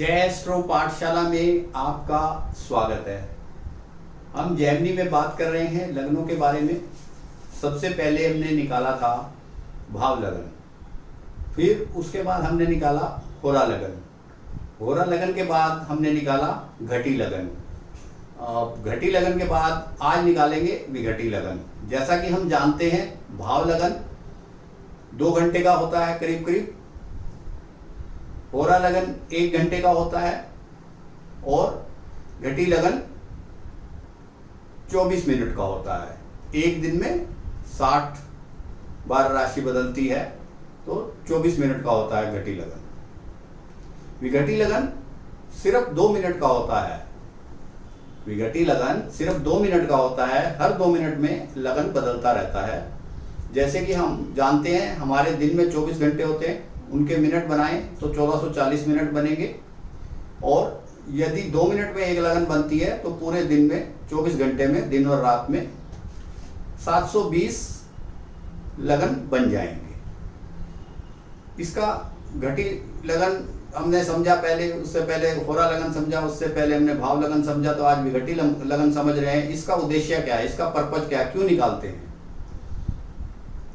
जय एस्ट्रो पाठशाला में आपका स्वागत है। हम जेमिनी में बात कर रहे हैं लग्नों के बारे में। सबसे पहले हमने निकाला था भाव लगन, फिर उसके बाद हमने निकाला होरा लगन, होरा लगन के बाद हमने निकाला घटी लगन, घटी लगन के बाद आज निकालेंगे विघटी लगन। जैसा कि हम जानते हैं भाव लगन 2 घंटे का होता है करीब करीब, होरा लगन 1 घंटे का होता है और घटी लगन 24 मिनट का होता है। एक दिन में 60 बार राशि बदलती है तो 24 मिनट का होता है घटी लगन। विघटी लगन सिर्फ 2 मिनट का होता है। विघटी लगन सिर्फ 2 मिनट का होता है। हर 2 मिनट में लगन बदलता रहता है। जैसे कि हम जानते हैं हमारे दिन में 24 घंटे होते हैं, उनके मिनट बनाएं तो 1440 मिनट बनेंगे, और यदि 2 मिनट में एक लगन बनती है तो पूरे दिन में 24 घंटे में दिन और रात में 720 लगन बन जाएंगे। इसका घटी लगन हमने समझा पहले, उससे पहले होरा लगन समझा, उससे पहले हमने भाव लगन समझा, तो आज विघटी लगन समझ रहे हैं। इसका उद्देश्य क्या है, इसका पर्पज क्या है, क्यों निकालते हैं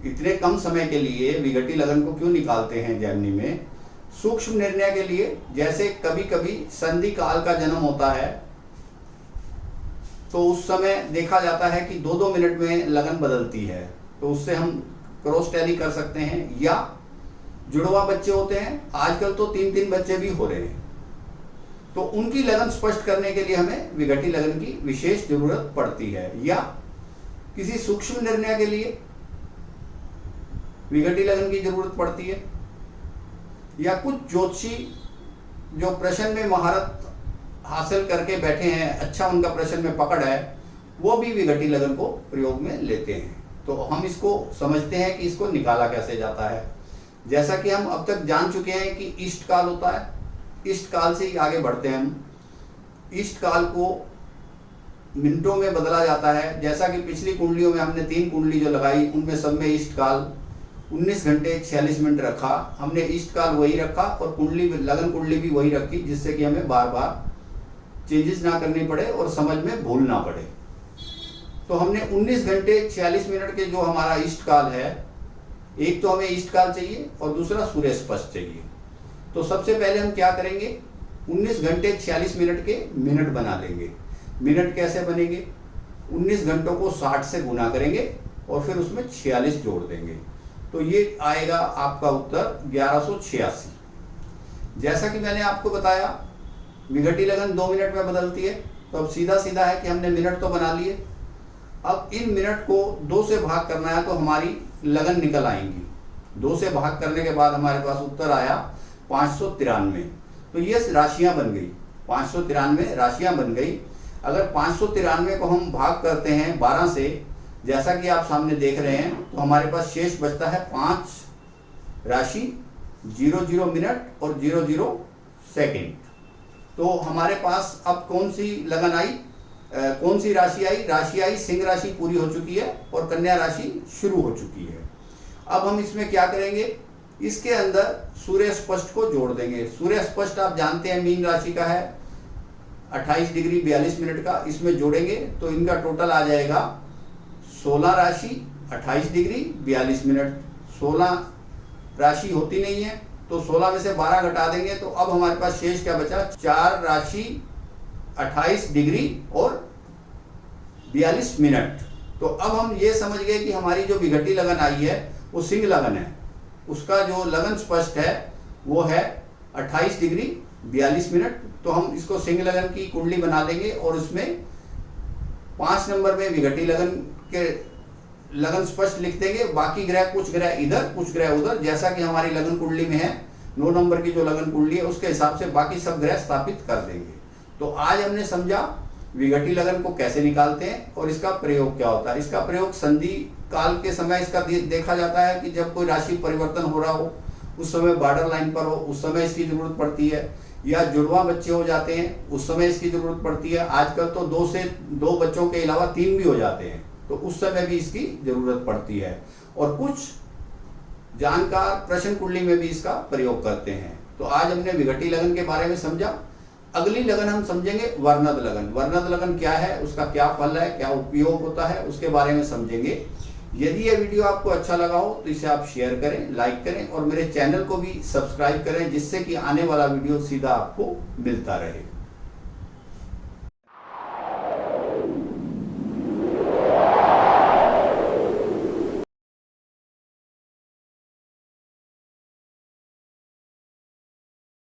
इतने कम समय के लिए विघटी लगन को क्यों निकालते हैं जेमिनी में? सूक्ष्म निर्णय के लिए। जैसे कभी कभी संधि काल का जन्म होता है तो उस समय देखा जाता है कि 2-2 मिनट में लगन बदलती है, तो उससे हम क्रॉस टैली कर सकते हैं। या जुड़वा बच्चे होते हैं, आजकल तो 3-3 बच्चे भी हो रहे हैं, तो उनकी लगन स्पष्ट करने के लिए हमें विघटी लगन की विशेष जरूरत पड़ती है। या किसी सूक्ष्म निर्णय के लिए विघटी लगन की जरूरत पड़ती है। या कुछ ज्योतिषी जो प्रश्न में महारत हासिल करके बैठे हैं, अच्छा उनका प्रश्न में पकड़ है, वो भी विघटी लगन को प्रयोग में लेते हैं। तो हम इसको समझते हैं कि इसको निकाला कैसे जाता है। जैसा कि हम अब तक जान चुके हैं कि इष्ट काल होता है, इष्ट काल से ही आगे बढ़ते हैं हम। इष्ट काल को मिनटों में बदला जाता है। जैसा कि पिछली कुंडलियों में हमने 3 कुंडली जो लगाई, उनमें सब में इष्ट काल 19 घंटे 46 मिनट रखा। हमने इष्ट काल वही रखा और कुंडली लगन कुंडली भी वही रखी, जिससे कि हमें बार बार चेंजेस ना करनी पड़े और समझ में भूल ना पड़े। तो हमने 19 घंटे 46 मिनट के जो हमारा इष्ट काल है, एक तो हमें इष्ट काल चाहिए और दूसरा सूर्य स्पष्ट चाहिए। तो सबसे पहले हम क्या करेंगे, 19 घंटे 46 मिनट के मिनट बना लेंगे। मिनट कैसे बनेंगे, 19 घंटों को 60 से गुना करेंगे और फिर उसमें 46 जोड़ देंगे, तो ये आएगा आपका उत्तर 1186। जैसा कि मैंने आपको बताया विघटी लगन 2 मिनट में बदलती है, तो अब सीधा सीधा है कि हमने मिनट तो बना लिए। अब इन मिनट को 2 से भाग करना है तो हमारी लगन निकल आएंगी। 2 से भाग करने के बाद हमारे पास उत्तर आया 593। तो ये राशियां बन गई, 593 राशियां बन गई। अगर 593 को हम भाग करते हैं 12 से, जैसा कि आप सामने देख रहे हैं, तो हमारे पास शेष बचता है 5 राशि 00 मिनट और 00 सेकेंड। तो हमारे पास अब कौन सी लगन आई, कौन सी राशि आई? राशि आई सिंह राशि पूरी हो चुकी है और कन्या राशि शुरू हो चुकी है। अब हम इसमें क्या करेंगे, इसके अंदर सूर्य स्पष्ट को जोड़ देंगे। सूर्य स्पष्ट आप जानते हैं मीन राशि का है, 28 डिग्री 42 मिनट का। इसमें जोड़ेंगे तो इनका टोटल आ जाएगा 16 राशि 28 डिग्री 42 मिनट। 16 राशि होती नहीं है तो 16 में से 12 घटा देंगे, तो अब हमारे पास शेष क्या बचा, 4 राशि 28 डिग्री और 42 मिनट। तो अब हम ये समझ गए कि हमारी जो विघटी लगन आई है वो सिंह लगन है। उसका जो लगन स्पष्ट है वो है 28 डिग्री 42 मिनट। तो हम इसको सिंह लगन की कुंडली बना देंगे और उसमें 5 नंबर में विघटी लगन के लगन स्पष्ट लिख देंगे। बाकी ग्रह, कुछ ग्रह इधर कुछ ग्रह उधर, जैसा कि हमारी लगन कुंडली में है 9 नंबर की जो लगन कुंडली है उसके हिसाब से बाकी सब ग्रह स्थापित कर देंगे। तो आज हमने समझा विघटी लगन को कैसे निकालते हैं और इसका प्रयोग क्या होता है। इसका प्रयोग संधि काल के समय इसका देखा जाता है कि जब कोई राशि परिवर्तन हो रहा हो, उस समय बॉर्डर लाइन पर हो, उस समय इसकी जरूरत पड़ती है। या जुड़वा बच्चे हो जाते हैं, उस समय इसकी जरूरत पड़ती है। आजकल तो 2 से 2 बच्चों के अलावा 3 भी हो जाते हैं, तो उस समय भी इसकी जरूरत पड़ती है। और कुछ जानकार प्रश्न कुंडली में भी इसका प्रयोग करते हैं। तो आज हमने विघटी लगन के बारे में समझा। अगली लगन हम समझेंगे वर्णद लगन। वर्णद लगन क्या है, उसका क्या फल है, क्या उपयोग होता है, उसके बारे में समझेंगे। यदि यह वीडियो आपको अच्छा लगा हो तो इसे आप शेयर करें, लाइक करें और मेरे चैनल को भी सब्सक्राइब करें, जिससे कि आने वाला वीडियो सीधा आपको मिलता रहे।